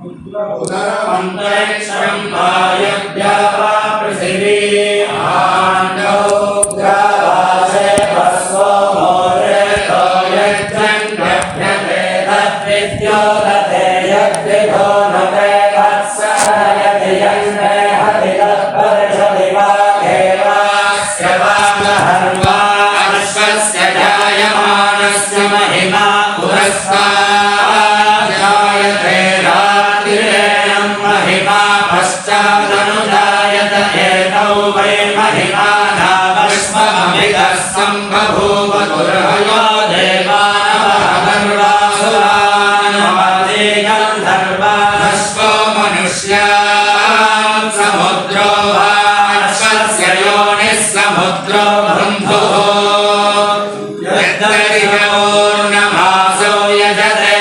उदरमन्तरिक्षं वायव्यावा पृथिवी आण्डौ ग्रावासे भस्वो मोरेतो यज्जन्यभ्यते तद्विद्योतते यद्विधो नते तत्सहयति यन्मे हरितपरिषदिवाघेवास्य वामहर्वा अश्वस्य जायमानस्य महिमा पुरस्तात् जायते महिमा पश्चादनुजायत एतौ वै महिमानामश्वममिदः सम्बभूव गुर्हयो देवानवगन्धर्वानश्वो मनुष्यान् समुद्रो वाश्वस्य योनिः समुद्रो बन्धुः यद्दरिपूर्णमासो यजते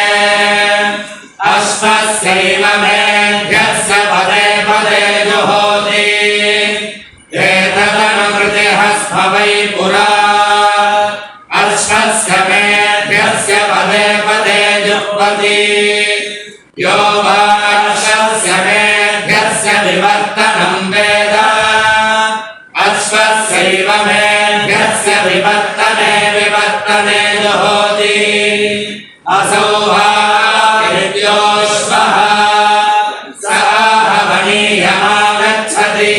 अश्वस्यैव मेऽध्यस्य पदे पदे जुहोति एतदनुकृतिहस्म वै पुरा अश्वस्य मेऽध्यस्य पदे पदे जुह्वति यो वा अश्वस्य मेऽध्यस्य विवर्तनं वेद अश्वस्यैव मेऽध्यस्य विवर्तने विवर्तने जुहोति असौ योश्वः साहवनीयमागच्छति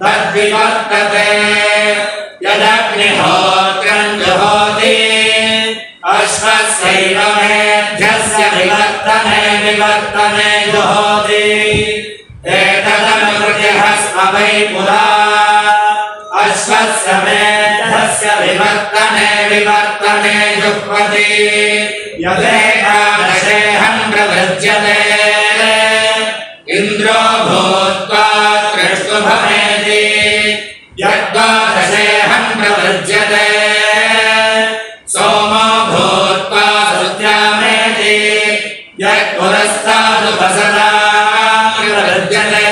तद्विवर्तते यदग्निहोत्रं जुहोति अश्वस्यैव मेऽध्यस्य विवर्तने विवर्तने जुहोति एतदनुकृतिहस्म वै पुरा अश्वस्य मेऽध्यस्य विवर्तने विवर्तने जुह्वति यदेकादशेऽहं प्रवृज्यते इन्द्रो भूत्वा कृष्णुभमेति यद्वादशेऽहं प्रवृज्यते सोमो भूत्वा सुद्रामेति यत्पुरस्तादुपसदा प्रवृज्यते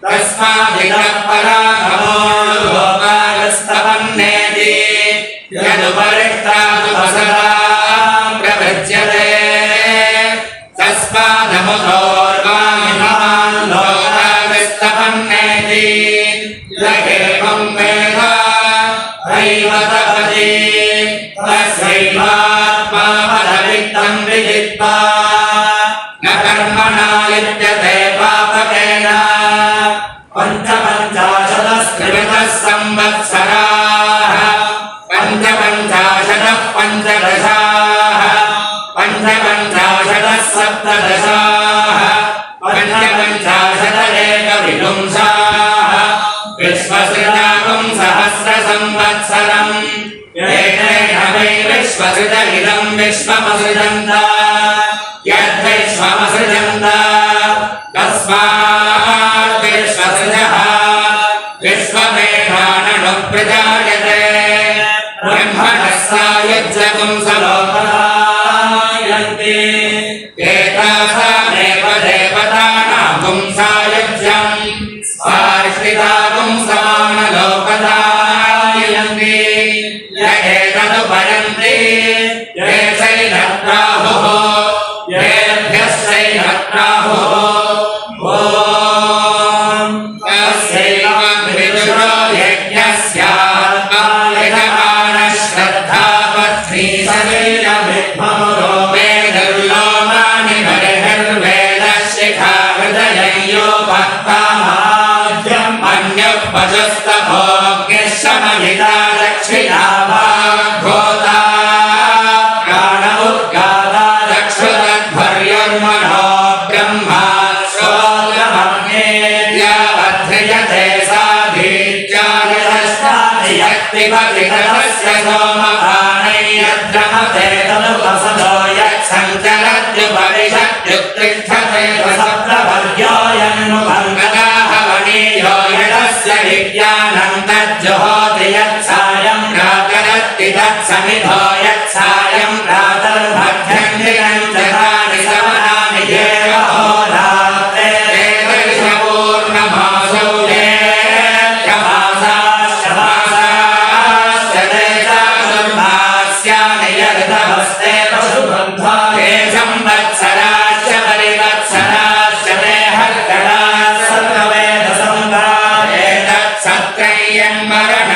तस्मादितः पराभवो भोगागस्तपन्नेति यदुपरिष्टादुपसदा प्रवृज्यते तस्मादमुदोर्वामिमान् लोकागस्तपन्नेति यगेवं वेद हैवतपति तस्यैवात्मा फलवित्तं विदित्वा न कर्मणा लिप्यते पापकेन पञ्चपञ्चाशदस्त्रिविधः संवत्सराः पञ्चपञ्चाशदः पञ्चदशाः पञ्चपञ्चाशदः सप्तदशाः पञ्चपञ्चाशदेकविंशाः विश्वसृजागं सहस्रसंवत्सरम् एतेन वै विश्वसृज इदं विश्वमसृजन्त यद्विश्वमसृजन्त तस्मात् विश्वसृजः विश्वमेधाननुप्रजायते ब्रह्मणः सायुज्यं सलोकदायन्ति एतासामेव देवतानां पुंसायुज्यं स्वाश्रितागुं समानलोकदायन्ति य एतदुपयन्ति येषैनत्राहुः येभ्यश्चैनत्राहुः पशुस्तभोग्यशमहिता दक्षिणा वाग्भूता प्राण उद्गाता चक्षुरध्वर्युर्मनो ब्रह्मा श्रोत्रमग्नेद्यावध्रियते साधीत्यायतस्तादियक्तिपतितस्य सोमपानैर्यद्रमते तदुपसदो यच्छञ्चलद्युपरिषद्युत्तिष्ठते सप्तवर्योऽयन्नुभङ्गदाहवनीयो यदस्य विज्ञानं तज्जुहोति यत्सायं प्रातरत्ति तत्समिधो यत्सायं प्रातर्भद्रन्दिनं जगानि समनानि येव होरात्रे पूर्णमासौ येऽमासाश्च मासाश्च देशासुर्मास्यानि यदवस्ते पशुबन्धा ये संवत्सराश्च पर्यन्मरणो